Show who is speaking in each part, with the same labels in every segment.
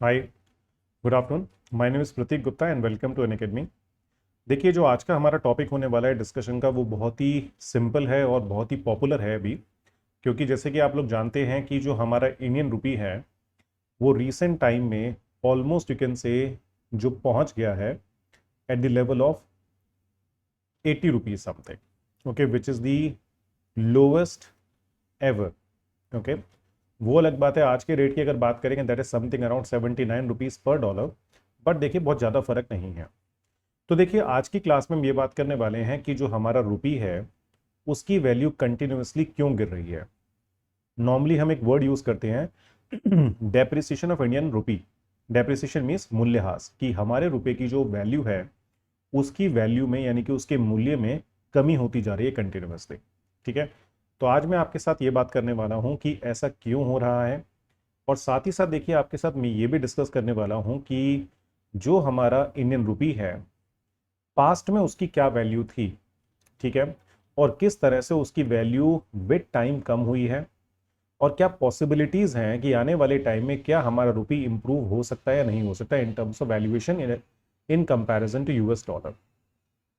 Speaker 1: Hi, good afternoon. My name is Prateek Gupta and welcome to Unacademy. देखिए, जो आज का हमारा टॉपिक होने वाला है डिस्कशन का, वो बहुत ही सिंपल है और बहुत ही पॉपुलर है अभी। क्योंकि जैसे कि आप लोग जानते हैं कि जो हमारा इंडियन रुपी है वो रीसेंट टाइम में ऑलमोस्ट यू कैन से जो पहुंच गया है at the level of 80 rupees something. Okay, which is the lowest ever. Okay, वो अलग बात है। आज के रेट की अगर बात करेंगे that is something around 79 rupees per dollar. But देखिए, बहुत ज़्यादा फर्क नहीं है। तो देखिए, आज की क्लास में हम ये बात करने वाले हैं कि जो हमारा रुपी है उसकी वैल्यू कंटिन्यूअसली क्यों गिर रही है। नॉर्मली हम एक वर्ड यूज करते हैं depreciation of Indian rupee. Depreciation means मूल्यह्रास, कि हमारे रुपए की जो वैल्यू है उसकी वैल्यू में यानी कि उसके मूल्य में कमी होती जा रही है कंटिन्यूअसली। ठीक है, तो आज मैं आपके साथ ये बात करने वाला हूं कि ऐसा क्यों हो रहा है। और साथ ही साथ देखिए, आपके साथ मैं ये भी डिस्कस करने वाला हूं कि जो हमारा इंडियन रुपी है पास्ट में उसकी क्या वैल्यू थी। ठीक है, और किस तरह से उसकी वैल्यू विद टाइम कम हुई है, और क्या पॉसिबिलिटीज हैं कि आने वाले टाइम में क्या हमारा रुपी इंप्रूव हो सकता है या नहीं हो सकता है in terms of valuation in comparison to US dollar.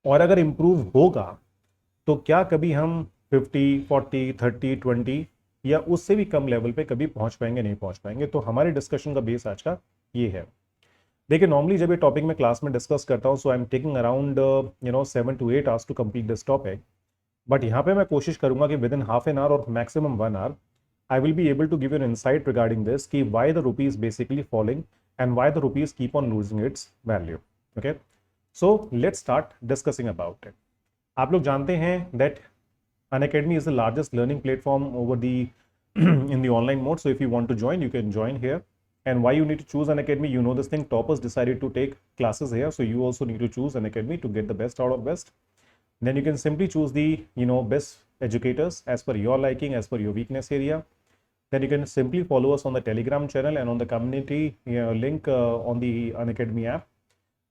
Speaker 1: और अगर इंप्रूव होगा तो क्या कभी हम 50, 40, 30, 20 या उससे भी कम लेवल पे कभी पहुंच पाएंगे, नहीं पहुंच पाएंगे। तो हमारे डिस्कशन का बेस आज का ये है। देखिए, नॉर्मली जब ये टॉपिक मैं क्लास में डिस्कस करता हूँ so I am taking around 7 to 8 hours to complete this topic. But यहाँ पे मैं कोशिश करूंगा कि within half an hour और maximum 1 hour I will be able to give you an insight regarding this कि why the rupee is basically falling and why the rupees keep on losing its value. Okay, so let's start discussing about it. आप लोग जानते हैं that Unacademy is the largest learning platform over the in the online mode. So if you want to join, you can join here. And why you need to choose Unacademy, you know this thing. Toppers decided to take classes here, so you also need to choose Unacademy to get the best out of best. Then you can simply choose the best educators as per your liking, as per your weakness area. Then you can simply follow us on the Telegram channel and on the community link on the Unacademy app.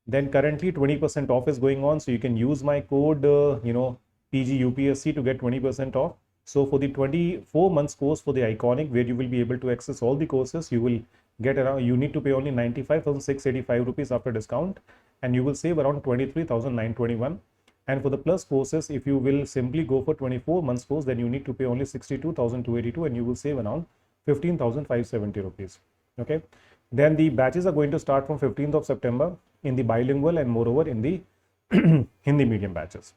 Speaker 1: Then currently 20% off is going on, so you can use my code PGUPSC to get 20% off. So for the 24 months course for the Iconic, where you will be able to access all the courses, you will get around, you need to pay only 95,685 rupees after discount, and you will save around 23,921. And for the plus courses, if you will simply go for 24 months course, then you need to pay only 62,282 and you will save around 15,570 rupees. Okay, then the batches are going to start from 15th of September in the bilingual and moreover in the Hindi medium batches.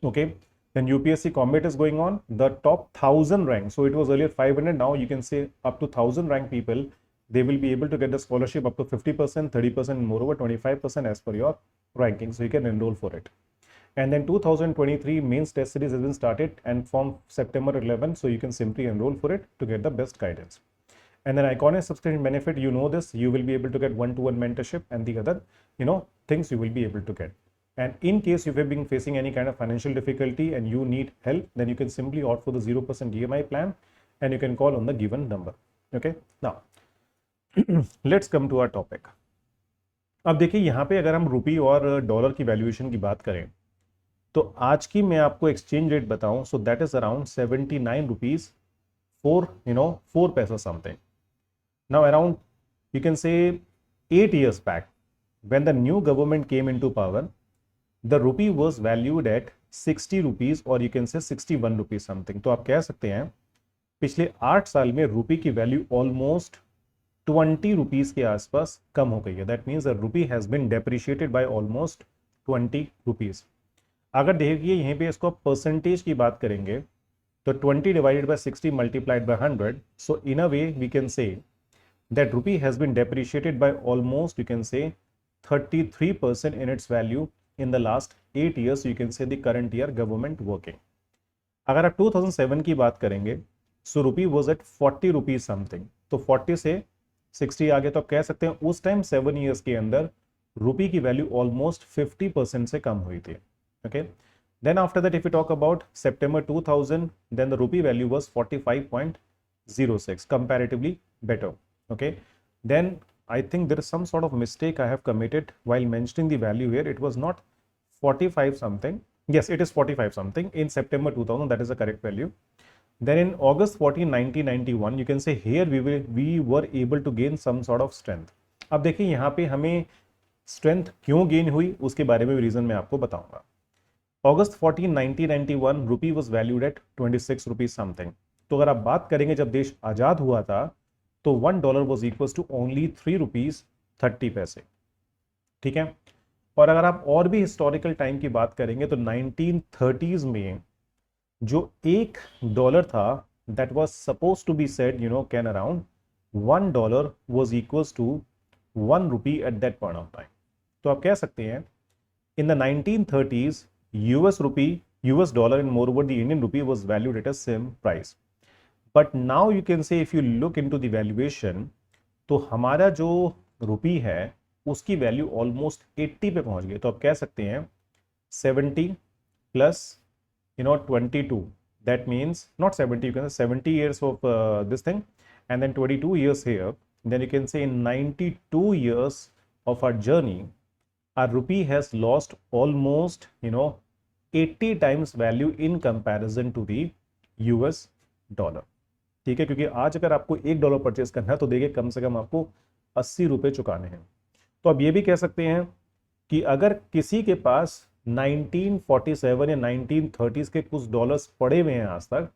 Speaker 1: Okay, then UPSC combat is going on. The top 1000 rank, so it was earlier 500, now you can say up to 1000 rank people, they will be able to get the scholarship up to 50%, 30%, moreover 25% as per your ranking, so you can enroll for it. And then 2023 mains test series has been started and from September 11, so you can simply enroll for it to get the best guidance. And then Iconic subscription benefit, you know this, you will be able to get one-to-one mentorship and the other things you will be able to get. And in case you have been facing any kind of financial difficulty and you need help, then you can simply opt for the 0% EMI plan and you can call on the given number. Okay, now let's come to our topic. अब देखिए, यहाँ पे अगर हम रुपी और dollar की valuation की बात करें तो आज की मैं आपको एक्सचेंज रेट बताऊं, सो दैट इज अराउंड 79 रुपीज 4 पैसा something. Now around you can से 8 years back when the new government came into power, the rupee was valued at 60 rupees और you can say 61 rupees something। तो आप कह सकते हैं पिछले 8 साल में रुपी की वैल्यू ऑलमोस्ट 20 रुपीज के आसपास कम हो गई है। That means the rupee has been depreciated by almost 20 rupees. अगर देखिए यहीं पे इसको परसेंटेज की बात करेंगे तो 20 divided by 60 multiplied by 100, so in a way we can say that rupee has been depreciated by almost you can say 33% in its value in the last 8 years। You can say the current year government working. अगर आप 2007 की बात करेंगे so rupee was at 40 rupees something, तो 40 से 60 आ गए, तो आप कह सकते हैं उस टाइम 7 years के अंदर रुपी की वैल्यू ऑलमोस्ट 50% से कम हुई थी। Okay, then after that if we talk about September 2000, then the rupee value was 45.06, comparatively better. Okay, then I think there is some sort of mistake I have committed while mentioning the value here. It was not 45 something, yes it is 45 something in September 2000, that is the correct value. Then in August 14, 1991, you can say here we were able to gain some sort of strength. अब देखिए यहाँ पे हमें strength क्यों gain हुई उसके बारे में रीजन मैं आपको बताऊंगा. August 14, 1991 rupee was valued at 26 rupees something. तो अगर आप बात करेंगे जब देश आजाद हुआ था तो $1 was equal to only 3 rupees 30 पैसे. ठीक है. और अगर आप और भी हिस्टोरिकल टाइम की बात करेंगे तो 1930s में जो $1 था that was suppose to be said can around $1 was equals to 1 rupee at that point of time. तो आप कह सकते हैं in the 1930s US dollar and moreover the Indian rupee was valued at a same price. But now you can say if you look into the valuation तो हमारा जो रुपी है उसकी वैल्यू ऑलमोस्ट 80 पे पहुंच गई. तो आप कह सकते हैं 70 plus 22, that means not 70, you can say 70 years of this thing and then 22 years here. Then you can say in 92 years of our journey our rupee has lost almost 80 times value in comparison to the US dollar. ठीक है, क्योंकि आज अगर आपको $1 purchase करना है तो देखिए कम से कम आपको 80 रुपये चुकाने हैं. तो अब ये भी कह सकते हैं कि अगर किसी के पास 1947 या 1930s के कुछ डॉलर्स पड़े हुए हैं आज तक,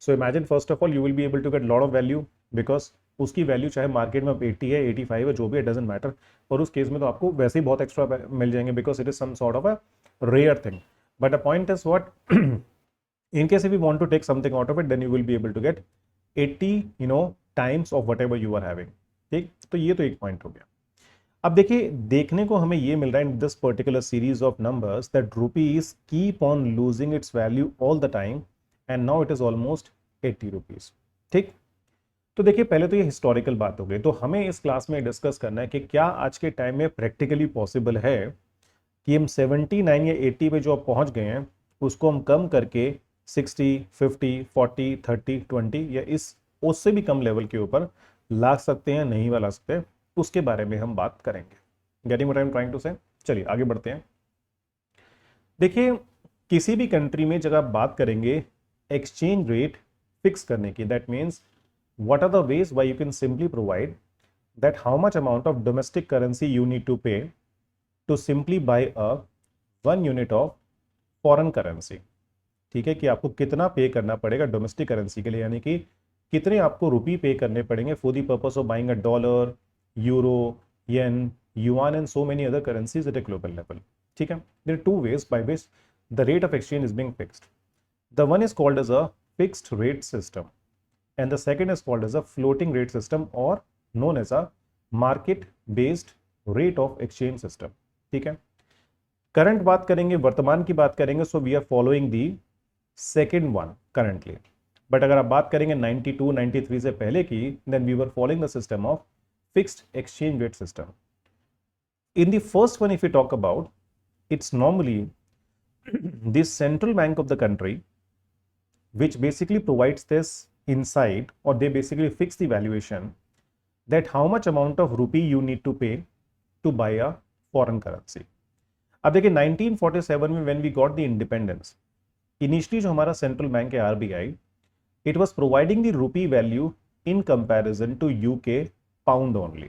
Speaker 1: so imagine first of all you will be able to get lot of value because उसकी वैल्यू चाहे मार्केट में 80 है 85 है जो भी है डजेंट मैटर. और उस केस में तो आपको वैसे ही बहुत एक्स्ट्रा मिल जाएंगे because it is some sort of a rare thing. But a point is what in case if you want to take something out of it then you will be able to get 80 times of whatever you are having. ठीक, तो ये तो एक point हो गया. अब देखिए देखने को हमें ये मिल रहा है in this particular series of numbers that rupees keep on losing its value all the time and now it is almost 80 rupees. ठीक, तो देखिए पहले तो ये हिस्टोरिकल बात हो गई. तो हमें इस क्लास में डिस्कस करना है कि क्या आज के टाइम में प्रैक्टिकली पॉसिबल है कि हम 79 या 80 पे जो आप पहुंच गए हैं उसको हम कम करके 60, 50, 40, 30, 20 या इस उससे भी कम लेवल के ऊपर ला सकते हैं नहीं ला सकते, उसके बारे में हम बात करेंगे. Getting what I am trying to say. चलिए आगे बढ़ते हैं. देखिए किसी भी कंट्री में जब आप बात करेंगे एक्सचेंज रेट फिक्स करने की, that means what are the ways why you can simply provide that how much amount of domestic currency you need to pay to simply buy a 1 unit of foreign currency. ठीक है, कि आपको कितना पे करना पड़ेगा डोमेस्टिक करेंसी के लिए, यानी कि कितने आपको रुपी पे करने पड़ेंगे for the purpose of buying a dollar, euro, yen, yuan and so many other currencies at a global level. ठीक है, there are two ways by which the rate of exchange is being fixed. The one is called as a fixed rate system and the second is called as a floating rate system और known as a market based rate of exchange system. ठीक है, current बात करेंगे, वर्तमान की बात करेंगे, so we are following the second one currently. But अगर आप बात करेंगे 92, 93 से पहले की, then we were following the system of fixed exchange rate system. In the first one, if we talk about, it's normally the central bank of the country which basically provides this insight, or they basically fix the valuation that how much amount of rupee you need to pay to buy a foreign currency. अब देखिए 1947 में when we got the independence, initially जो हमारा central bank है RBI, it was providing the rupee value in comparison to UK pound only.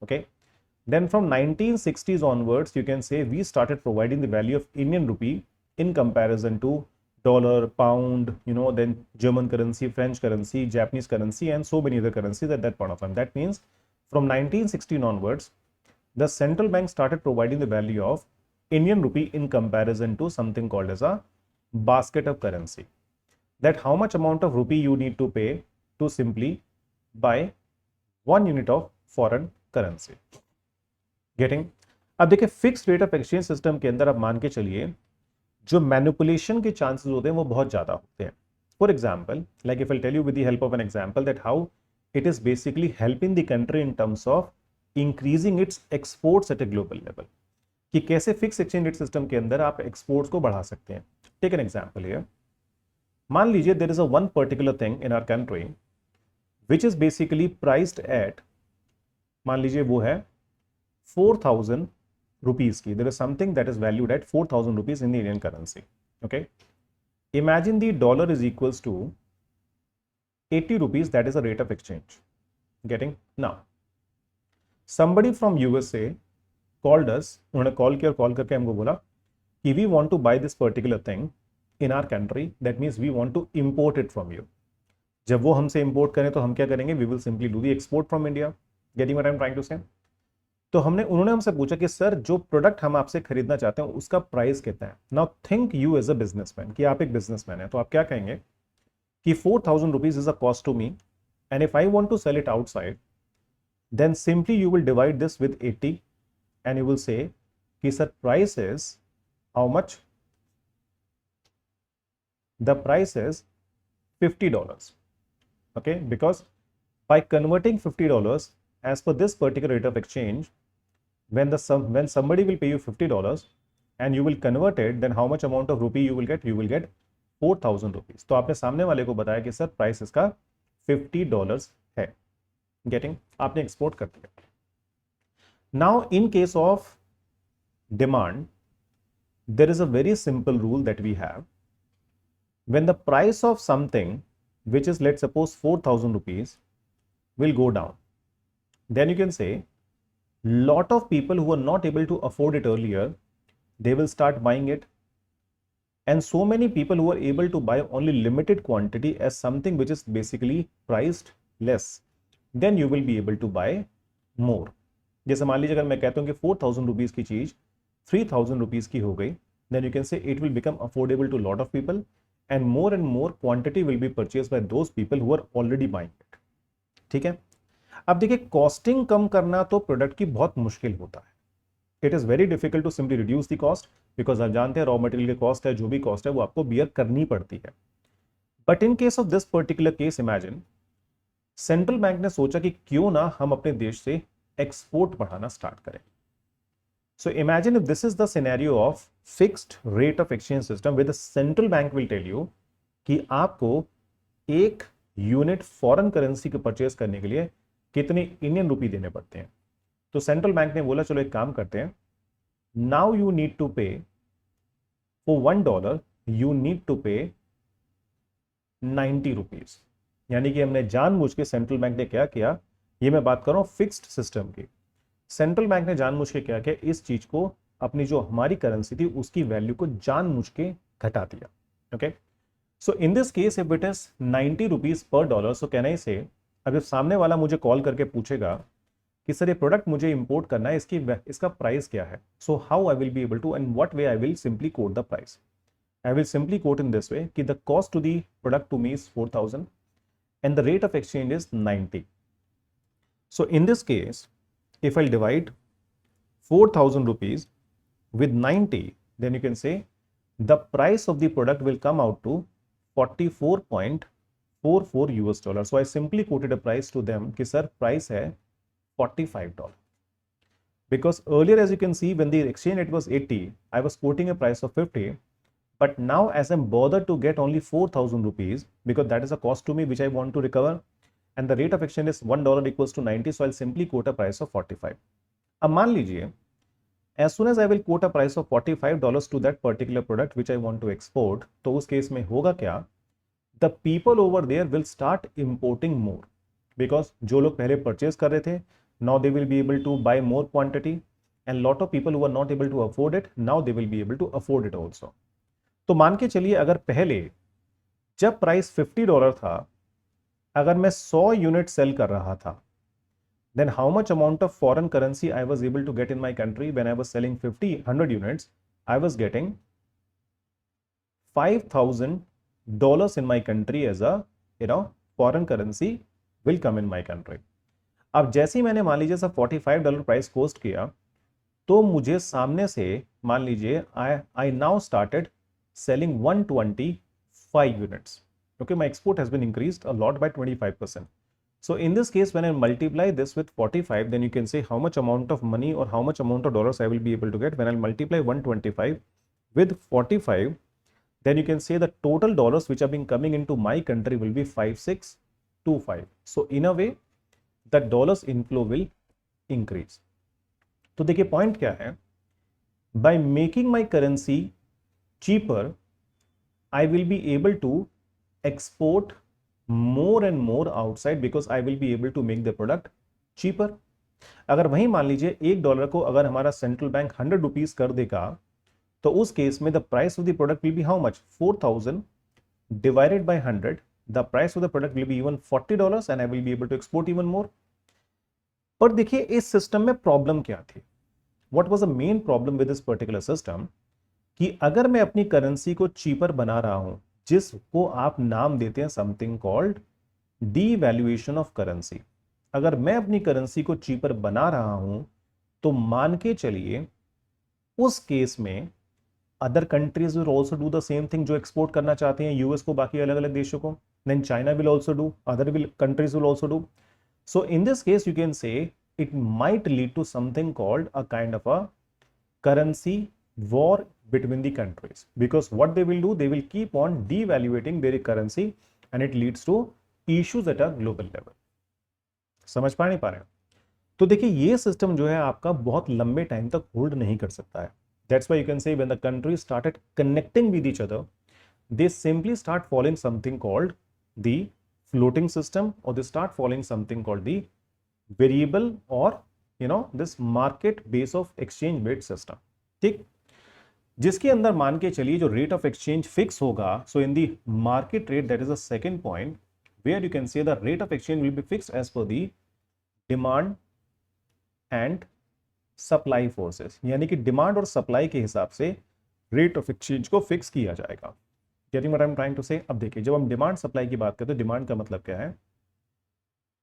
Speaker 1: Okay, then from 1960s onwards you can say we started providing the value of Indian rupee in comparison to dollar, pound, then German currency, French currency, Japanese currency and so many other currencies at that point of time. That means from 1916 onwards the central bank started providing the value of Indian rupee in comparison to something called as a basket of currency, that how much amount of rupee you need to pay to simply buy 1 unit of foreign currency. Getting. अब देखिए fixed rate of exchange system के अंदर आप मान के चलिए जो manipulation के चांसेस होते हैं वो बहुत ज्यादा होते हैं. For example, like if I tell you with the help of an example that how it is basically helping the country in terms of increasing its exports at a global level, कि कैसे fix exchange rate system के अंदर आप exports को बढ़ा सकते हैं. Take an example here. मान लीजिए there is a one particular thing in our country which is basically priced at, मान लीजिए वो है 4,000 rupees की. There is something that is valued at 4,000 rupees in the Indian currency. Okay, imagine the dollar is equals to 80 rupees, that is a rate of exchange. Getting? Now somebody from USA called us, उन्होंने call किया और call करके हमको बोला कि we want to buy this particular thing in our country, that means we want to import it from you. जब वो हमसे इंपोर्ट करें तो हम क्या करेंगे, we will simply do the export from India. Getting what I'm trying to say? तो उन्होंने हमसे पूछा कि सर जो प्रोडक्ट हम आपसे खरीदना चाहते हैं उसका प्राइस कितना है. Now think you as a businessman, कि आप एक बिजनेसमैन है, तो आप क्या कहेंगे कि 4,000 rupees is a cost to me, and if I want to sell it outside, then simply you will divide this with 80 and you will say कि sir price is how much, the price is $50. Okay, because by converting $50 as per this particular rate of exchange, when somebody will pay you $50 and you will convert it, then how much amount of rupee you will get? You will get 4,000 rupees. तो आपने सामने वाले को बताया कि sir price इसका $50 है. Getting? आपने एक्सपोर्ट कर दिया. Now in case of demand, there is a very simple rule that we have. When the price of something, which is let's suppose 4,000 rupees, will go down, then you can say lot of people who are not able to afford it earlier, they will start buying it, and so many people who are able to buy only limited quantity as something which is basically priced less, then you will be able to buy more. जैसे मान लीजिए अगर मैं कहता हूँ कि 4,000 rupees की चीज 3,000 रुपीज की हो गई, then you can say it will become affordable to lot of people and more quantity will be purchased by those people who are already buying it. ठीक है. अब देखिए कॉस्टिंग कम करना तो प्रोडक्ट की बहुत मुश्किल होता है. It is very difficult to simply reduce the cost, because आप जानते हैं रॉ मटेरियल की कॉस्ट है, जो भी कॉस्ट है वो आपको बियर करनी पड़ती है. But in case of this particular case, imagine central bank ने सोचा कि क्यों ना हम अपने देश से एक्सपोर्ट बढ़ाना स्टार्ट करें. So imagine if this is the scenario of fixed rate of exchange system where the central bank will tell you कि आपको एक यूनिट फॉरेन करेंसी को परचेज करने के लिए कितने इंडियन रुपी देने पड़ते हैं. तो सेंट्रल बैंक ने बोला चलो एक काम करते हैं, नाउ यू नीड टू पे फॉर $1 यू नीड टू पे 90 रुपीज. यानी कि हमने जानबूझ के, सेंट्रल बैंक ने क्या किया, ये मैं बात कर रहा हूं फिक्स्ड सिस्टम की, सेंट्रल बैंक ने जानबूझ के क्या किया, इस चीज को अपनी जो हमारी करेंसी थी उसकी वैल्यू को जानबूझ के घटा दिया. Okay, so in this case if it is 90 rupees per dollar, so can I से, अगर सामने वाला मुझे कॉल करके पूछेगा कि सर ये प्रोडक्ट मुझे इंपोर्ट करना है, इसका प्राइस क्या है, so how I will be able to, and what way I will simply quote the price. I will simply quote in this way कि the cost to the product to me is 4,000 and the rate of exchange is 90. So in this case if I'll divide 4,000 rupees with 90, then you can say the price of the product will come out to $44.44. So I simply quoted a price to them कि sir price है $45. Because earlier, as you can see, when the exchange rate was 80, I was quoting a price of 50. But now as I'm bothered to get only 4,000 rupees, because that is a cost to me which I want to recover, and the rate of exchange is $1 equals to 90, so I'll simply quote a price of 45. अब मान लीजिए as soon as I will quote a price of $45 to that particular product which I want to export, तो उस case में होगा क्या, the people over there will start importing more, because जो लोग पहले परचेज कर रहे थे, now they will be able to buy more quantity, and lot of people who are not able to afford it, now they will be able to afford it also. तो मान के चलिए अगर पहले जब प्राइस $50 था, अगर मैं 100 यूनिट सेल कर रहा था, then how much amount of foreign currency I was able to get in my country when I was selling 100 units, I was getting $5,000 in my country as a foreign currency will come in my country. अब जैसे ही मैंने मान लीजिए सब $45 price coast किया, तो मुझे सामने से मान लीजिए I now started selling 125 units. Okay, my export has been increased a lot by 25%. So in this case, when I multiply this with 45, then you can say how much amount of money or how much amount of dollars I will be able to get when I multiply 125 with 45. Then you can say the total dollars which are being coming into my country will be 5625. So in a way, the dollars inflow will increase. तो देखिए point क्या है, by making my currency cheaper, I will be able to export more and more outside because I will be able to make the product cheaper. अगर वहीं मान लीजिए $1 को अगर हमारा सेंट्रल बैंक 100 रुपीज कर देगा, तो उस केस में the price of the product will be how much, 4000 divided by 100, the price of the product will be even $40 and I will be able to export even more. पर देखिए इस system में problem क्या थी, what was the main problem with this particular system, कि अगर मैं अपनी करेंसी को चीपर बना रहा हूं, जिसको आप नाम देते हैं something called devaluation of currency, अगर मैं अपनी करेंसी को चीपर बना रहा हूं तो मान के चलिए उस केस में other countries will also do the same thing, जो एक्सपोर्ट करना चाहते हैं यूएस को, बाकी अलग अलग देशों को, then China will also do, other will countries will also do. So in this case, you can say it might lead to something called a kind of a currency war between the countries, because what they will do, they will keep on devaluating their currency and it leads to issues at a global level. समझ पा नहीं पा रहे हैं? तो देखिए ये system जो है आपका बहुत लंबे टाइम तक होल्ड नहीं कर सकता है. That's why you can say when the countries started connecting with each other, they simply start following something called the floating system, or they start following something called the variable or this market base of exchange rate system. ठीक, जिसके अंदर मान के चलिए जो rate of exchange fix होगा. So in the market rate, that is the second point where you can say the rate of exchange will be fixed as per the demand and supply forces, यानी कि demand और supply के हिसाब से rate of exchange को fix किया जाएगा. Getting what I'm trying to say? अब देखिए जब हम डिमांड सप्लाई की बात करते हैं, डिमांड का मतलब क्या है,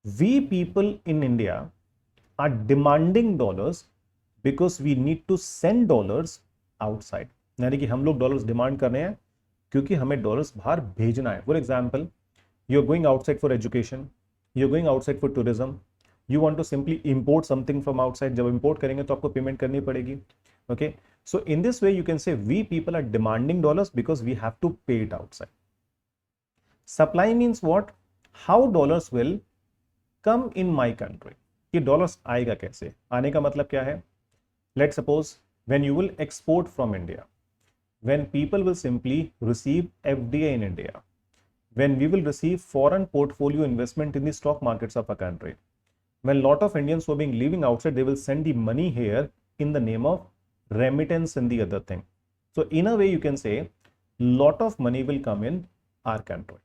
Speaker 1: we people in India are demanding dollars because we need to send dollars outside, यानी कि हम लोग डॉलर्स डिमांड कर रहे हैं क्योंकि हमें डॉलर्स बाहर भेजना है. For example, you are going outside for education, you are going outside for tourism, you want to simply import something from outside. जब इंपोर्ट करेंगे तो आपको पेमेंट करनी पड़ेगी. Okay, so in this way you can say we people are demanding dollars because we have to pay it outside. Supply means what? How dollars will come in my country. कि dollars आएगा कैसे, आने का मतलब क्या है? Let's suppose when you will export from India, when people will simply receive FDI in India, when we will receive foreign portfolio investment in the stock markets of a country, when lot of Indians who are being living outside, they will send the money here in the name of remittance and the other thing. So in a way you can say lot of money will come in our country.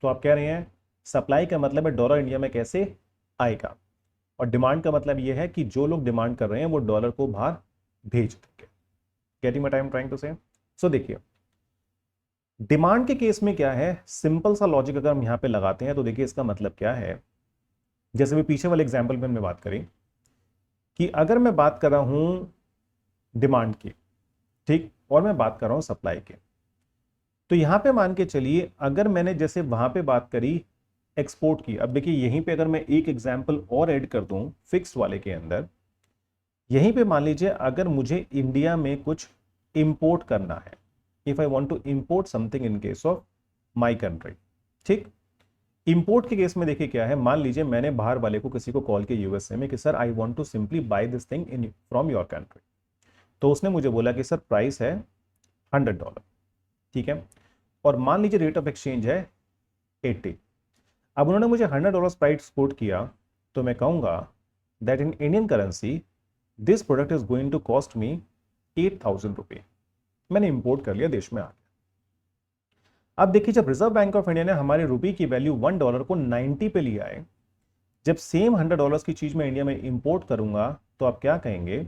Speaker 1: तो आप कह रहे हैं supply का मतलब है dollar India में कैसे आएगा, और डिमांड का मतलब यह है कि जो लोग डिमांड कर रहे हैं वो डॉलर को बाहर भेज देंगे. Getting what I am trying to say? So देखिए डिमांड के केस में क्या है, सिंपल सा लॉजिक अगर हम यहां पे लगाते हैं तो देखिए इसका मतलब क्या है. जैसे भी पीछे वाले एग्जाम्पल में हमने बात करी कि अगर मैं बात कर रहा हूं डिमांड की, ठीक, और मैं बात कर रहा हूं सप्लाई के, तो यहां पे मान के चलिए अगर मैंने जैसे वहां पे बात करी एक्सपोर्ट की, अब देखिए यहीं पे अगर मैं एक एग्जांपल और ऐड कर दूं फिक्स्ड वाले के अंदर, यहीं पे मान लीजिए अगर मुझे इंडिया में कुछ इंपोर्ट करना है, if I want to import something in case of my country, ठीक, इंपोर्ट के केस में देखिए क्या है, मान लीजिए मैंने बाहर वाले को किसी को कॉल किया यूएसए में कि sir I want to simply buy this thing in from your country, तो उसने मुझे बोला कि सर प्राइस है $100, ठीक है, और मान लीजिए रेट ऑफ एक्सचेंज है 80. अब उन्होंने मुझे $100 प्राइस कोट किया, तो मैं कहूंगा that in Indian currency this product is going to cost me 8,000 रुपये. मैंने इंपोर्ट कर लिया, देश में आ गया. अब देखिए जब रिजर्व बैंक ऑफ इंडिया ने हमारे रुपये की वैल्यू $1 को 90 पे लिया है, जब सेम $100 की चीज मैं इंडिया में इंपोर्ट करूंगा तो आप क्या कहेंगे,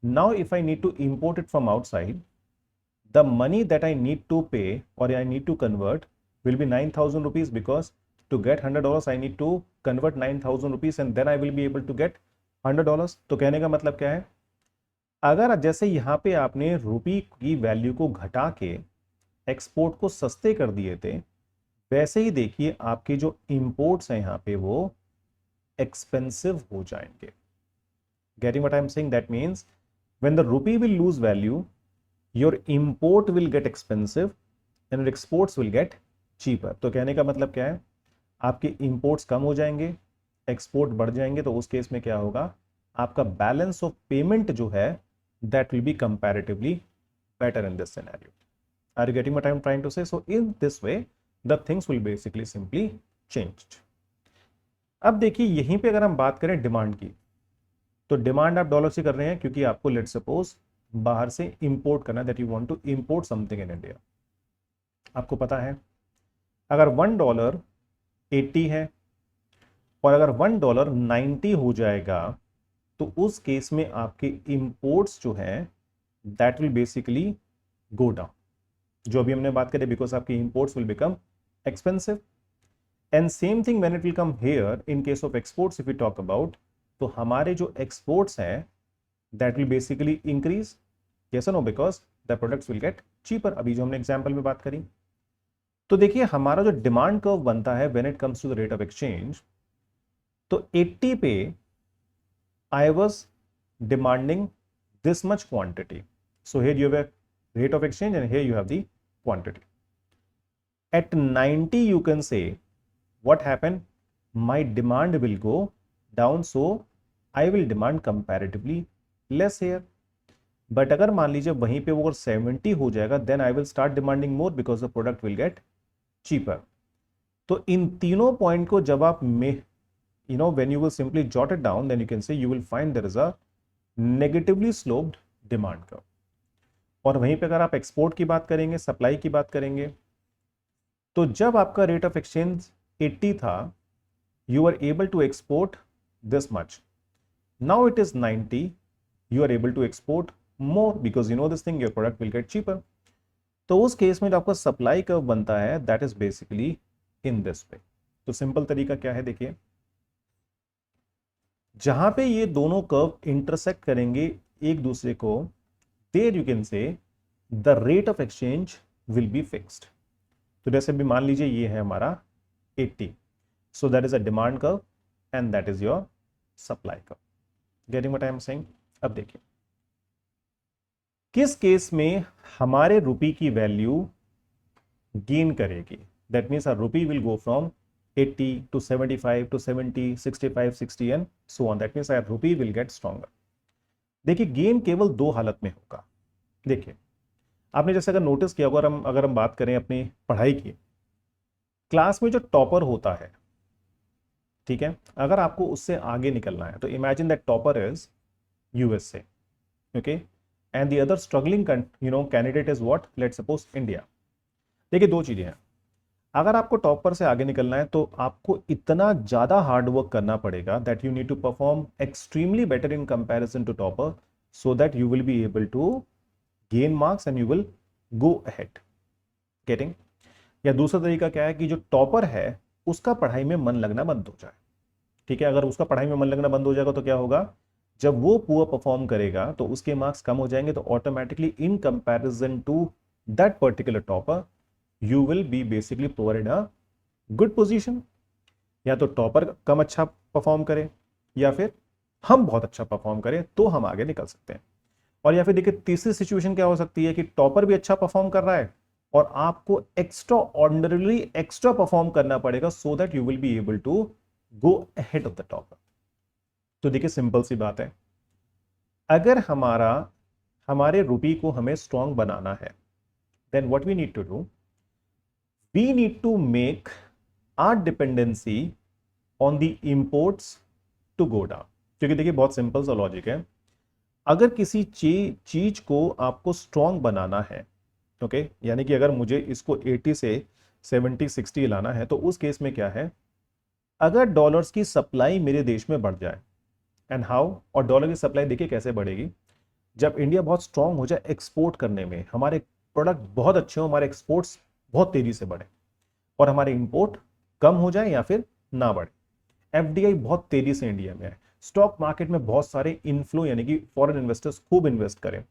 Speaker 1: now if I need to import it from outside, the money that I need to pay or I need to convert will be 9,000 rupees, because to get $100 I need to convert 9,000 rupees and then I will be able to get $100. तो कहने का मतलब क्या है, अगर जैसे यहाँ पे आपने रुपये की वैल्यू को घटा के एक्सपोर्ट को सस्ते कर दिए थे, वैसे ही देखिए आपके जो इंपोर्ट्स हैं यहाँ पे वो एक्सपेंसिव हो जाएंगे. Getting what I am saying? That means when the rupee will lose value, your import will get expensive and your exports will get cheaper. तो कहने का मतलब क्या है, आपके इंपोर्ट्स कम हो जाएंगे, एक्सपोर्ट बढ़ जाएंगे, तो उस केस में क्या होगा, आपका बैलेंस ऑफ पेमेंट जो है that will be comparatively better in this scenario. Are you getting what I am trying to say? So in this way the things will basically simply changed. अब देखिए यहीं पे अगर हम बात करें डिमांड की, तो डिमांड आप डॉलर से कर रहे हैं क्योंकि आपको लेट्स सपोज बाहर से इंपोर्ट करना, that you want to import something in India. आपको पता है अगर $1 80 है और अगर $1 90 हो जाएगा तो उस केस में आपके इंपोर्ट्स जो है that will basically go down, जो अभी हमने बात करी, बिकॉज आपके imports will become expensive. And same thing when it will come here in case of exports, if you talk about, तो हमारे जो एक्सपोर्ट्स हैं that will basically increase, yes no, because the products will get cheaper, अभी जो हमने example में बात करी। तो देखिए हमारा जो डिमांड कर्व बनता है when it comes to the rate of exchange, तो 80 पे I was demanding this much quantity. So here you have a rate of exchange and here you have the quantity. At 90 you can say what happened, my demand will go down, so I will demand comparatively less here. But अगर मान लीजिए वहीं पे वो 70 हो जाएगा, then I will start demanding more because the product will get cheaper. तो इन तीनों पॉइंट को जब आप when you will simply jot it down, then you can say you will find there is a negatively sloped demand curve. और वहीं पे अगर आप एक्सपोर्ट की बात करेंगे, सप्लाई की बात करेंगे, तो जब आपका रेट ऑफ एक्सचेंज 80 था, you are able to export this much, now it is 90, you are able to export more because you know this thing, your product will get cheaper. तो उस केस में जो आपका सप्लाई कर्व बनता है that is basically in this वे। तो simple तरीका क्या है, देखिए जहां पे ये दोनों कर्व इंटरसेक्ट करेंगे एक दूसरे को, there you can say the rate of exchange will be fixed. तो जैसे भी मान लीजिए ये है हमारा 80, so that is a demand curve and that is your supply curve. Getting what I am saying? अब देखिए किस केस में हमारे रुपी की वैल्यू गेन करेगी, that means our rupee will go from 80 to 75 to 70, 65, 60 and so on. That means our rupee will get stronger. देखिए gain केवल दो हालत में होगा। देखिए आपने जैसे अगर नोटिस किया होगा, अगर हम बात करें अपनी पढ़ाई की, क्लास में जो टॉपर होता है, ठीक है, अगर आपको उससे आगे निकलना है तो imagine that topper is USA, okay, and the other struggling candidate is what, let's suppose India. देखिए दो चीजें हैं, अगर आपको टॉपर से आगे निकलना है तो आपको इतना ज्यादा हार्ड वर्क करना पड़ेगा that you need to perform extremely better in comparison to topper, so that you will be able to gain marks and you will go ahead. Getting? या दूसरा तरीका क्या है कि जो टॉपर है उसका पढ़ाई में मन लगना बंद हो जाए, ठीक है, अगर उसका पढ़ाई में मन लगना बंद हो जाएगा तो क्या होगा, जब वो पुअर परफॉर्म करेगा तो उसके मार्क्स कम हो जाएंगे, तो automatically in comparison to that particular topper you will be basically provided a good position। या तो टॉपर कम अच्छा परफॉर्म करे या फिर हम बहुत अच्छा परफॉर्म करें तो हम आगे निकल सकते हैं। और या फिर देखिए तीसरी सिचुएशन क्या हो सकती है कि टॉपर भी अच्छा परफॉर्म कर रहा है और आपको एक्स्ट्रा ऑर्डिनरीली एक्स्ट्रा परफॉर्म करना पड़ेगा, so that you will be able to go ahead of the topper. तो देखिए सिंपल सी बात है, अगर हमारे रुपी को हमें स्ट्रॉन्ग बनाना है, then what we need to do, we need to make our dependency on the imports to go down। क्योंकि देखिए बहुत सिंपल सा लॉजिक है, अगर किसी चीज को आपको स्ट्रॉन्ग बनाना है, ओके, यानी कि अगर मुझे इसको 80 से 70 60 लाना है, तो उस केस में क्या है, अगर डॉलर्स की सप्लाई मेरे देश में बढ़ जाए, एंड हाउ, और डॉलर की सप्लाई देखिए कैसे बढ़ेगी, जब इंडिया बहुत स्ट्रॉन्ग हो जाए एक्सपोर्ट करने में, हमारे प्रोडक्ट बहुत अच्छे हो, हमारे एक्सपोर्ट्स बहुत तेजी से बढ़े, और हमारे इंपोर्ट कम हो जाए या फिर ना बढ़े, एफडीआई बहुत तेजी से इंडिया में आए, स्टॉक मार्केट में बहुत सारे इनफ्लो यानी कि फॉरेन इन्वेस्टर्स खूब इन्वेस्ट करें,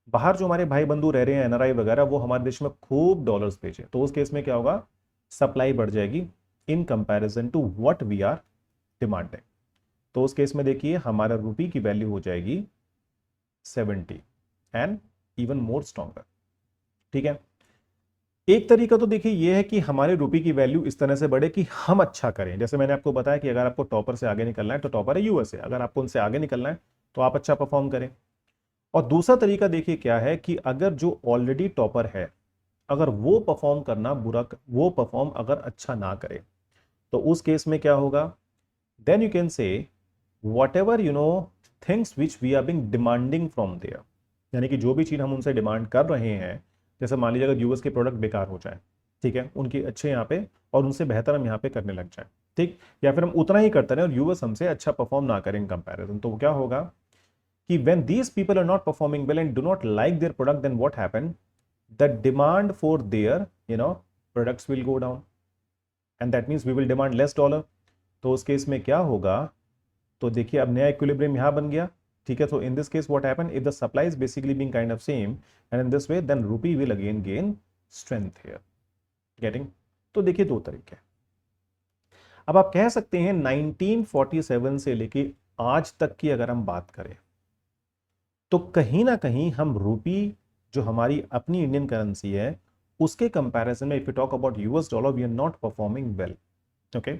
Speaker 1: बाहर जो हमारे भाई बंधु रह रहे हैं एनआरआई वगैरह, वो हमारे देश में खूब डॉलर्स भेजे, तो उस केस में क्या होगा, सप्लाई बढ़ जाएगी in comparison to what we are demanding. तो उस केस में देखिए हमारा रुपी की वैल्यू हो जाएगी 70 एंड इवन मोर स्ट्रॉन्गर। ठीक है, एक तरीका तो देखिए ये है कि हमारे रुपी की वैल्यू इस तरह से बढ़े कि हम अच्छा करें, जैसे मैंने आपको बताया कि अगर आपको टॉपर से आगे निकलना है तो टॉपर है यूएसए, अगर आपको उनसे आगे निकलना है तो आप अच्छा परफॉर्म करें। और दूसरा तरीका देखिए क्या है कि अगर जो ऑलरेडी टॉपर है, अगर वो परफॉर्म अगर अच्छा ना करे, तो उस केस में क्या होगा, then you can say whatever things which we are being demanding from there, यानी कि जो भी चीज़ हम उनसे डिमांड कर रहे हैं, जैसे मान लीजिए अगर यूएस के प्रोडक्ट बेकार हो जाए, ठीक है, उनकी अच्छे यहाँ पे और उनसे बेहतर हम यहाँ पे करने लग जाए, ठीक, या फिर हम उतना ही करते रहे और यूएस हमसे अच्छा परफॉर्म ना करें इन कंपैरिजन, तो क्या होगा कि when these people are not performing well and do not like their product, then what happen, the demand for their products will go down and that means we will demand less dollar. तो उस case में क्या होगा, तो देखिए अब नया equilibrium यहां बन गया, ठीक है. तो in this case what happen, if the supply is basically being kind of same and in this way, then rupee will again gain strength here, getting. तो देखिए दो तरीके. अब आप कह सकते हैं 1947 से लेके आज तक की अगर हम बात करें तो कहीं ना कहीं हम रूपी जो हमारी अपनी इंडियन करेंसी है उसके कंपैरिजन में, if you talk about US dollar, we are not performing well. Okay,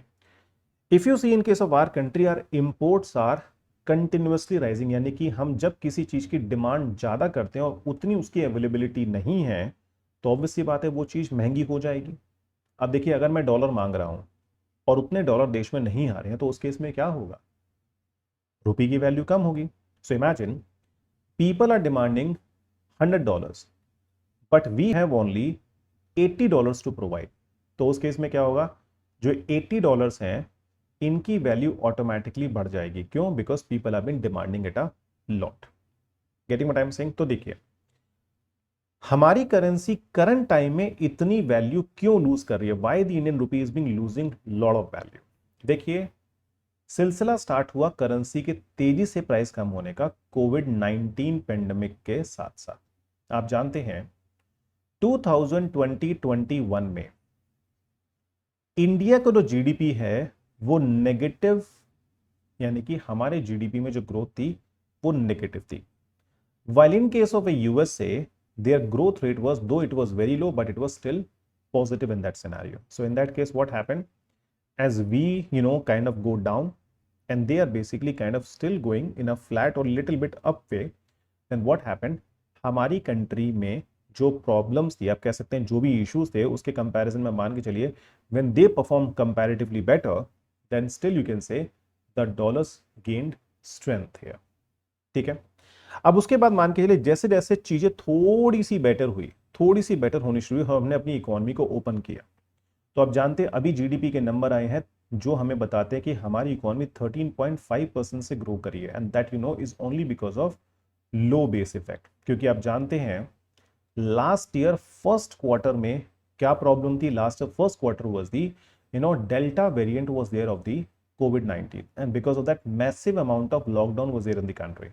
Speaker 1: if you see in case of our country, our imports are continuously rising, यानी कि हम जब किसी चीज की डिमांड ज्यादा करते हैं और उतनी उसकी अवेलेबिलिटी नहीं है तो ऑब्वियसली बात है वो चीज महंगी हो जाएगी. अब देखिए अगर मैं डॉलर मांग रहा हूं और उतने डॉलर देश में नहीं आ रहे हैं तो उस केस में क्या होगा, रुपये की वैल्यू कम होगी. So imagine people are demanding $100 but we have only $80 to provide. तो उस केस में क्या होगा, जो $80 हैं इनकी वैल्यू ऑटोमेटिकली बढ़ जाएगी. क्यों? Because people have been demanding it a lot. Getting what I am saying. तो देखिए हमारी करेंसी करंट टाइम में इतनी वैल्यू क्यों लूज कर रही है, why the Indian rupee is being losing lot of value. देखिए सिलसिला स्टार्ट हुआ करेंसी के तेजी से प्राइस कम होने का कोविड-19 पेंडेमिक के साथ साथ. आप जानते हैं 2020-21 में इंडिया का जो जीडीपी है वो नेगेटिव, यानी कि हमारे जीडीपी में जो ग्रोथ थी वो नेगेटिव थी. while in case of a USA their growth rate was, though it was very low, but it was still positive in that scenario. So in that case what happened, as we kind of go down and they are basically kind of still going in a flat or little bit up way, then what happened, हमारी country में जो problems थी, आप कह सकते हैं जो भी इश्यूज थे, उसके कंपैरिजन में मान के चलिए when they perform comparatively better, then still you can say the dollars gained strength here. ठीक है. अब उसके बाद मान के चलिए जैसे जैसे चीजें थोड़ी सी बेटर होनी शुरू हुई, हमने अपनी इकोनॉमी को ओपन किया, तो आप जानते हैं अभी जीडीपी के नंबर आए हैं जो हमें बताते हैं कि हमारी इकोनॉमी 13.5% से ग्रो करी है, and that is only because of low base effect. क्योंकि आप जानते हैं लास्ट ईयर फर्स्ट क्वार्टर में क्या प्रॉब्लम थी, last year first quarter was the delta variant was there of the कोविड-19, and because of that massive amount of lockdown was there in the country.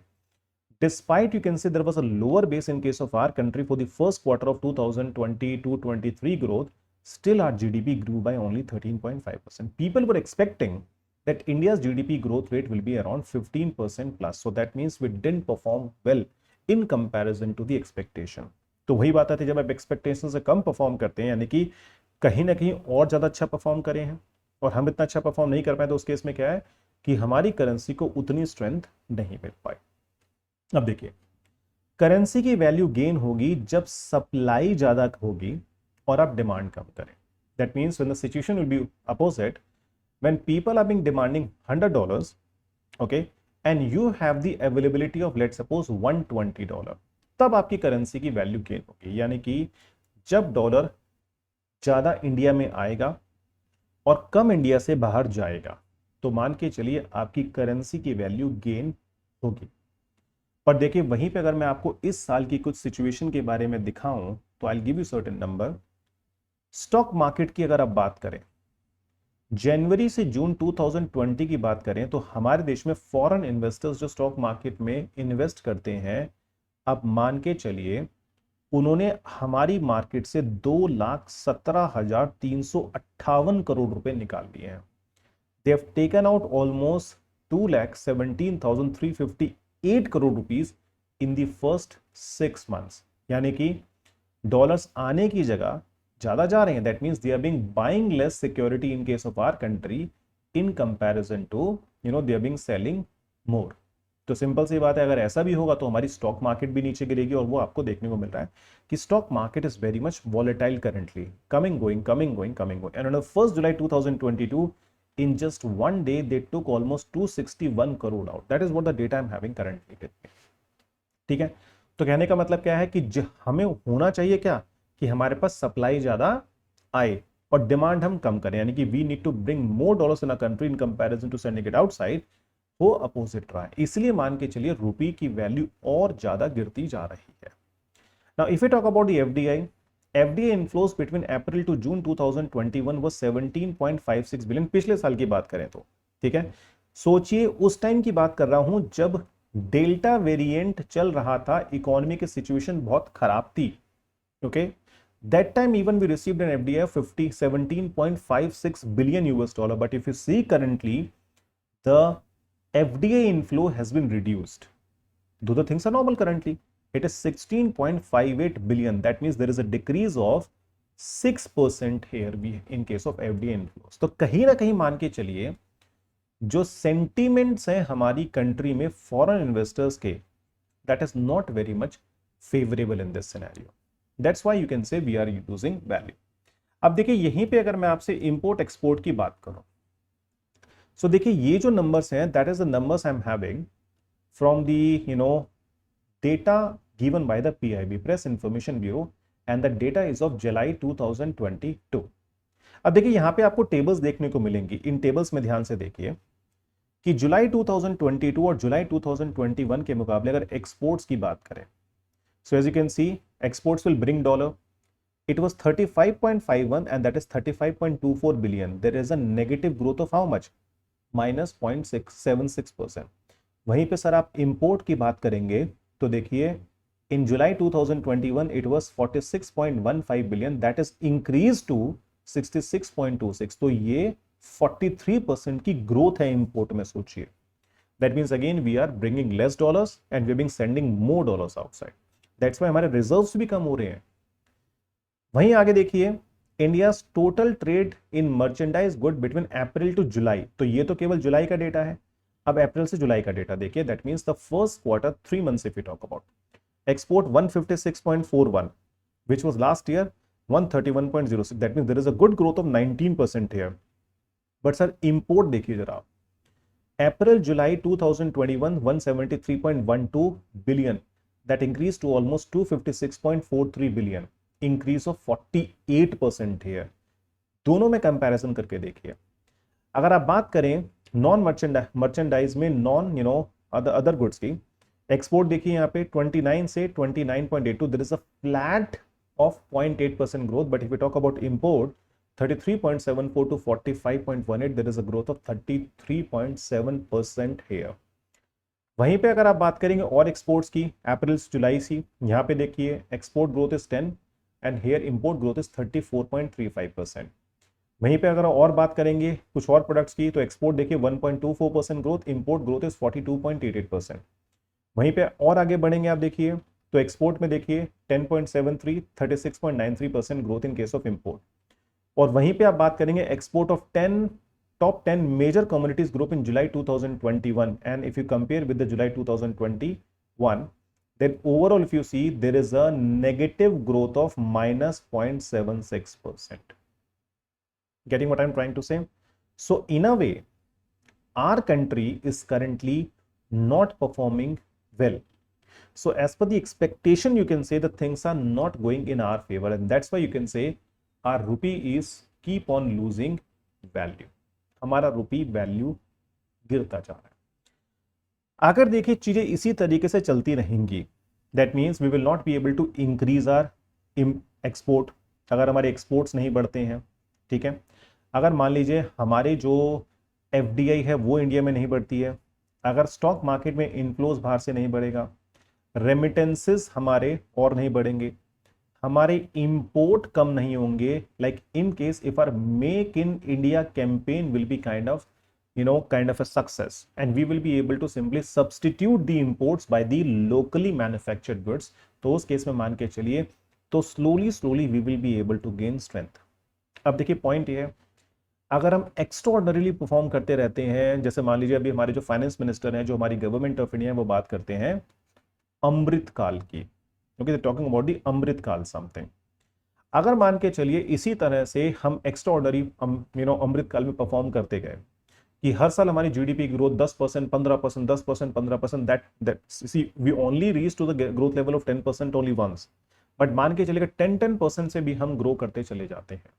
Speaker 1: Despite you can say there was a lower base in case of our country for the first quarter of 2022-23 growth, still our GDP grew by only 13.5%. People were expecting that India's GDP growth rate will be around 15% plus. So that means we didn't perform well in comparison to the expectation. तो वही बात आती है जब आप expectation से कम perform करते हैं, यानी कि कहीं ना कहीं और ज्यादा अच्छा परफॉर्म करें हैं और हम इतना अच्छा परफॉर्म नहीं कर पाए, तो उस केस में क्या है कि हमारी करेंसी को उतनी स्ट्रेंथ नहीं मिल पाई. अब देखिए करेंसी की वैल्यू गेन होगी जब सप्लाई ज्यादा होगी और आप डिमांड कम करें. That means when the situation will be opposite, when people are being demanding $100, okay, and you have the availability of let's suppose $120, तब आपकी करेंसी की वैल्यू गेन होगी. यानी कि जब डॉलर ज्यादा इंडिया में आएगा और कम इंडिया से बाहर जाएगा तो मान के चलिए आपकी करेंसी की वैल्यू गेन होगी. पर देखिए वहीं पे अगर मैं आपको इस साल की कुछ सिचुएशन के बारे में दिखाऊं तो I will give you certain number. Stock market की अगर आप बात करें, जनवरी से जून 2020 की बात करें तो हमारे देश में फॉरेन इन्वेस्टर्स जो स्टॉक मार्केट में इन्वेस्ट करते हैं, आप मान के चलिए उन्होंने हमारी मार्केट से 2,17,358 करोड़ रुपए निकाल लिए हैं. They have taken out almost 2,17,358 crore rupees in the first 6 months. यानी कि डॉलर्स आने की जगह ज्यादा जा रहे हैं. That means they are being buying less security in case of our country in comparison to they are being selling more. तो सिंपल सी बात है, अगर ऐसा भी होगा तो हमारी स्टॉक मार्केट भी नीचे गिरेगी, और वो आपको देखने को मिल रहा है कि stock market is very much volatile currently, coming going. And on 1 July 2022 in just one day they took almost 261 crore out. That is what the data I'm having currently with me. ठीक है, तो कहने का मतलब क्या है कि हमें होना चाहिए क्या, कि हमारे पास सप्लाई ज्यादा आए और डिमांड हम कम करें, यानी कि we need to bring more dollars in a country in comparison to sending it outside, वो अपोजिट रहा है। इसलिए मान के चलिए रुपी की वैल्यू और ज्यादा गिरती जा रही है। Now if you talk about the FDI inflows between April to June 2021 was 17.56 billion, पिछले साल की बात करें तो। ठीक है, सोचिए उस टाइम की बात कर रहा हूं जब डेल्टा वेरिएंट चल रहा था, इकोनॉमी की सिचुएशन बहुत खराब थी। Okay, that time even we received an FDI 17.56 billion US dollar, but if you see currently the FDI inflow has been reduced. Though the things are normal currently, it is 16.58 billion. That means there is a decrease of 6% here in case of FDI inflows. तो कहीं ना कहीं मान के चलिए जो sentiments हैं हमारी कंट्री में foreign investors के, that is not very much favorable in this scenario. That's why you can say we are losing value. अब देखिए यहीं पे अगर मैं आपसे import export की बात करूं, सो देखिए ये जो नंबर्स हैं that is the numbers I am having from the data given by the PIB, press information bureau, and the data is of July 2022। अब देखिए यहां पे आपको टेबल्स देखने को मिलेंगी। इन टेबल्स में ध्यान से देखिए कि जुलाई 2022 और जुलाई 2021 के मुकाबले अगर एक्सपोर्ट्स की बात करें, so as you can see exports will bring dollar, it was 35.51 and that is 35.24 billion. There is a negative growth of how much? Minus 0.76%। वहीं पे सर आप इंपोर्ट की बात करेंगे तो देखिए in July 2021 it was 46.15 billion, that is increase to 66.26। तो ये 43% की ग्रोथ है इंपोर्ट में। सोचिए that means again we are bringing less dollars and we are being sending more dollars outside, that's why हमारे रिजर्व्स भी कम हो रहे हैं। वहीं आगे देखिए India total trade in merchandise good between April to July, तो ये तो केवल जुलाई का डेटा है। अब अप्रैल से जुलाई का डेटा देखिए, that means the first quarter 3 months if you talk about, export 156.41 which was last year 131.06, that means there is a good growth of 19% here. But sir import देखिए जरा, April July 2021 173.12 billion, that increase to almost 256.43 billion, increase of 48% है। दोनों में comparison करके देखिए। अगर आप बात करें नॉन मर्चेंडाइज में, नॉन अदर गुड्स की, एक्सपोर्ट देखिए यहाँ पे 29 से 29.82, there is a flat of 0.8% growth. But if you talk about import 33.74 to 45.18, there is a growth of 33.7% here. वहीं पे अगर आप बात करेंगे और एक्सपोर्ट्स की अप्रैल से जुलाई से, यहाँ पे देखिए export growth is 10 and here import growth is 34.35%। वहीं पे अगर और बात करेंगे कुछ और प्रोडक्ट्स की, तो एक्सपोर्ट देखिए 1.24% ग्रोथ, इंपोर्ट ग्रोथ इज 42.88%। वहीं पे और आगे बढ़ेंगे आप देखिए तो एक्सपोर्ट में देखिए 10.73, 36.93% growth in case of import. और वहीं पे आप बात करेंगे export of top 10 major communities group in July 2021 and if you compare with the July 2021, then overall if you see there is a negative growth of minus 0.76%. Getting what I'm trying to say? So in a way our country is currently not performing well. So as per the expectation you can say the things are not going in our favor, and that's why you can say our rupee is keep on losing value. हमारा रुपी value गिरता जा रहा है। अगर देखिए चीजें इसी तरीके से चलती रहेंगी, that means we will not be able to increase our export. अगर हमारे एक्सपोर्ट्स नहीं बढ़ते हैं, ठीक है, अगर मान लीजिए हमारे जो एफडीआई है वो इंडिया में नहीं बढ़ती है, अगर स्टॉक मार्केट में इनफ्लोज बाहर से नहीं बढ़ेगा, रेमिटेंसेस हमारे और नहीं बढ़ेंगे, हमारे इंपोर्ट कम नहीं होंगे, like in case if our make in India campaign will be kind of kind of a success, and we will be able to simply substitute the imports by the locally manufactured goods, तो उस case में मान के चलिए तो slowly we will be able to gain strength। अब देखिए point ये है, अगर हम एक्स्ट्राऑर्डिनरीली परफॉर्म करते रहते हैं, जैसे मान लीजिए अभी हमारे जो फाइनेंस मिनिस्टर हैं, जो हमारी गवर्नमेंट ऑफ इंडिया है, वो बात करते हैं अमृत काल की, क्योंकि टॉकिंग अबाउट दी अमृत काल समथिंग। अगर मान के चलिए इसी तरह से हम एक्स्ट्राऑर्डिनरी अमृत काल में परफॉर्म करते गए, कि हर साल हमारी GDP growth 10%, 15%, 10%, 15%, that see we only reach to the growth level of 10% only once, but मान के चलिएगा 10% से भी हम ग्रो करते चले जाते हैं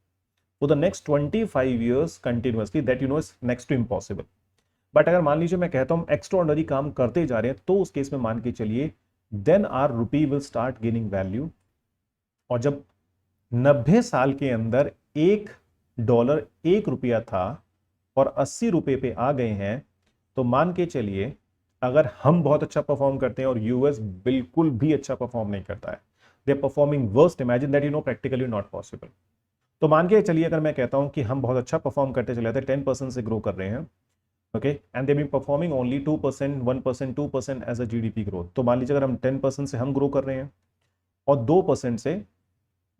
Speaker 1: for the next 25 years continuously, that you know is next to impossible. But अगर मान लीजिए मैं कहता हूं एक्स्ट्राऑर्डिनरी काम करते जा रहे हैं, तो उस केस में मान के चलिए then our rupee will start gaining value. और जब 90 साल के अंदर $1 1 रुपया था और 80 रुपए पे आ गए हैं, तो मान के चलिए अगर हम बहुत अच्छा परफॉर्म करते हैं और यूएस बिल्कुल भी अच्छा परफॉर्म नहीं करता है, they are performing worst, imagine that, you know, practically not possible. तो मान के चलिए अगर मैं कहता हूं कि हम बहुत अच्छा परफॉर्म करते चले जाते हैं, 10% से ग्रो कर रहे हैं, okay, and they be performing only 2%, 1%, 2% as a GDP growth. तो मान लीजिए अगर हम 10% से हम ग्रो कर रहे हैं और 2% से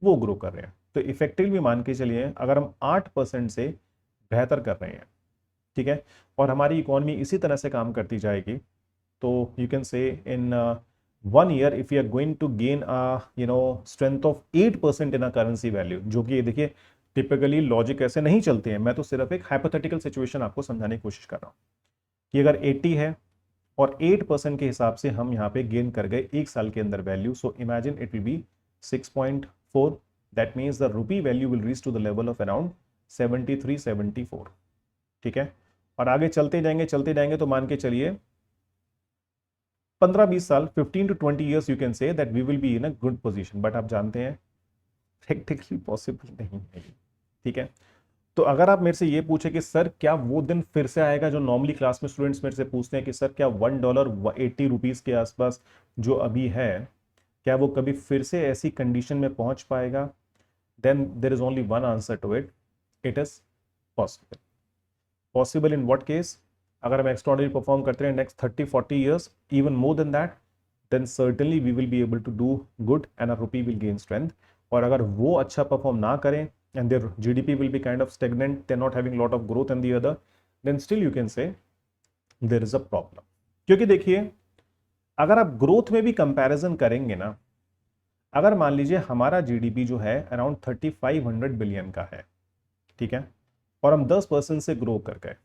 Speaker 1: वो ग्रो कर रहे हैं, तो इफेक्टिवली मान के चलिए अगर हम 8% से बेहतर कर रहे हैं, ठीक है, और हमारी इकोनॉमी इसी तरह से काम करती जाएगी, तो यू कैन से इन 1 year if you are going to gain a strength of 8% in a currency value, जो कि देखिए टिपिकली लॉजिक ऐसे नहीं चलते हैं, मैं तो सिर्फ एक हाइपोथेटिकल सिचुएशन आपको समझाने की कोशिश कर रहा हूं कि अगर 80 है और 8% के हिसाब से हम यहाँ पे गेन कर गए एक साल के अंदर value, so imagine it will be 6.4, that means the rupee value will reach to the level of around 73, 74, ठीक है। और आगे चलते जाएंगे तो मान के चलिए 15-20 साल, 15 to 20 years you can say that we will be in a good position, but आप जानते हैं प्रैक्टिकली पॉसिबल नहीं है, ठीक है। तो अगर आप मेरे से ये पूछे कि सर क्या वो दिन फिर से आएगा जो नॉर्मली क्लास में स्टूडेंट्स मेरे से पूछते हैं कि सर क्या $1 80 के आसपास जो अभी है, क्या वो कभी फिर से ऐसी कंडीशन में पहुंच पाएगा, then there is only one answer to it, it is possible. Possible in what case? अगर हम एक्स्ट्राऑर्डिनरी परफॉर्म करते हैं next 30-40 years, even more than that, then certainly we will be able to do good and our rupee will gain strength. और अगर वो अच्छा perform ना करें and their GDP will be kind of stagnant, they're not having lot of growth and the other, then still you can say there is a problem. क्योंकि देखिए अगर आप ग्रोथ में भी कंपैरिजन करेंगे ना, अगर मान लीजिए हमारा जीडीपी जो है अराउंड 3500 बिलियन का है, ठीक है, और हम 10% से ग्रो कर गए,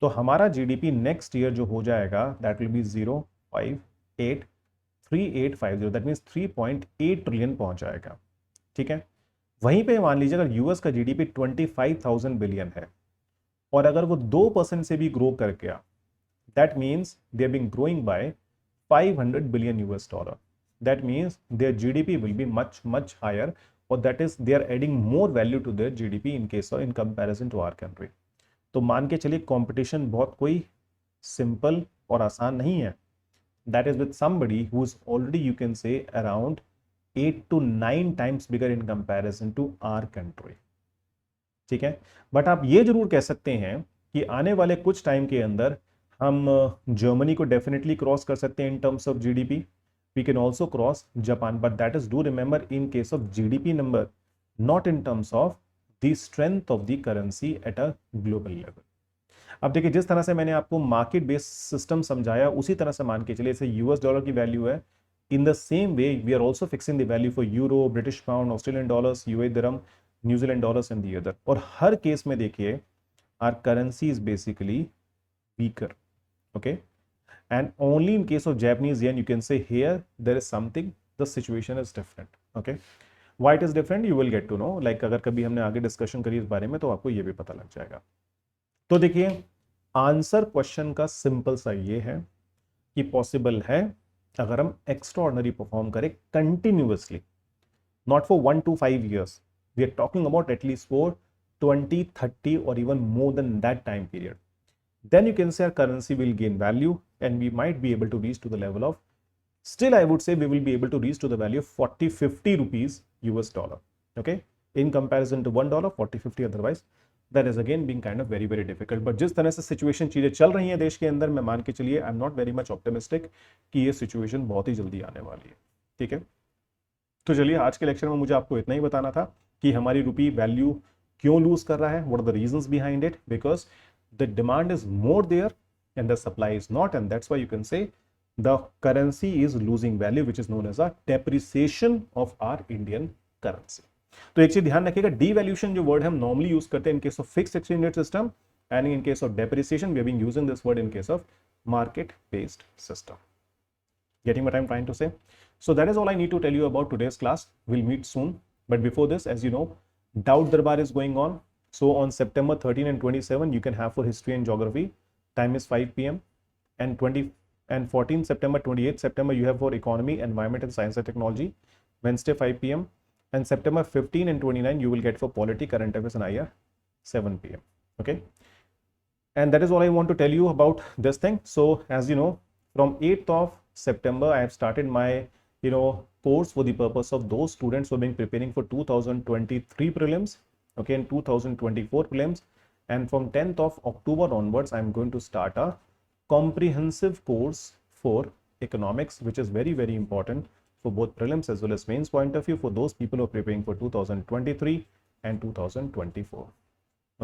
Speaker 1: तो हमारा जीडीपी नेक्स्ट ईयर जो हो जाएगा that will B 0.583850, that means 3.8 trillion पहुंच जाएगा, ठीक है। वहीं पे मान लीजिए अगर यूएस का जीडीपी 25,000 बिलियन है और अगर वो 2% से भी ग्रो कर गया, that means they are being growing by 500 billion US dollar, that means their GDP will be much much higher, और that is they are adding more value to their GDP in case in comparison to our country. तो मान के चलिए competition बहुत कोई simple और आसान नहीं है, that is with somebody who is already you can से around 8 to 9 times bigger in comparison to our country, ठीक है। बट आप ये जरूर कह सकते हैं कि आने वाले कुछ टाइम के अंदर हम जर्मनी को डेफिनेटली क्रॉस कर सकते हैं in terms of GDP, we can also cross Japan, but that is do remember in case of GDP number, not in terms of the strength of the currency at a global level. अब देखिए जिस तरह से मैंने आपको market based system समझाया, उसी तरह से मान के चलिए जैसे यूएस डॉलर की वैल्यू है, in the same way we are also fixing the value for euro, British pound, Australian dollars, UAE dirham, New Zealand dollars and the other, और हर केस में देखिए our currency is basically weaker, okay, and only in case of Japanese yen you can say here there is something, the situation is different, okay, why it is different you will get to know, like अगर कभी हमने आगे discussion करी इस बारे में तो आपको ये भी पता लग जाएगा। तो देखिए आंसर क्वेश्चन का सिंपल सा ये है कि पॉसिबल है अगर हम एक्स्ट्राऑर्डिनरी परफॉर्म करें continuously, not for 1 to 5 years, we are talking about at least for 20, 30 और even more than that time period, then you can say our currency will gain value and we might be able to reach to the level of, still I would say we will be able to reach to the value of 40-50 rupees US dollar, okay, in comparison to $1, 40-50 otherwise that is again being kind of very very difficult। but जिस तरह से situation चीजें चल रही हैं देश के अंदर, मैं मान के चलिए I am not very much optimistic कि ये सिचुएशन बहुत ही जल्दी आने वाली है, ठीक है। तो चलिए आज के लेक्चर में मुझे आपको इतना ही बताना था कि हमारी रुपी वैल्यू क्यों लूज कर रहा है, what are the reasons behind it, because the demand is more there and the supply is not, and that's why you can say the currency is losing value, which is known as a depreciation of our Indian currency। तो एक चीज ध्यान रखिएगा, devaluation जो word हम normally use करते हैं इन case of fixed exchange rate system, and in case of depreciation, we have been using this word in case of market-based system. Getting what I'm trying to say? So that is all I need to tell you about today's class. We'll meet soon. But before this, as you know, Doubt Darbar is going on. So on September 13 and 27, you can have for history and geography. Time is 5 p.m. and 14 September, 28 September, you have for economy, environment and science and technology. Wednesday 5 p.m. and September 15 and 29, you will get for polity, current affairs and IR 7 p.m. Okay. And that is all I want to tell you about this thing. So as you know, from 8th of September, I have started my, course for the purpose of those students who have been preparing for 2023 prelims, okay, and 2024 prelims. And from 10th of October onwards, I'm going to start a comprehensive course for economics, which is very, very important for both prelims as well as mains point of view for those people who are preparing for 2023 and 2024.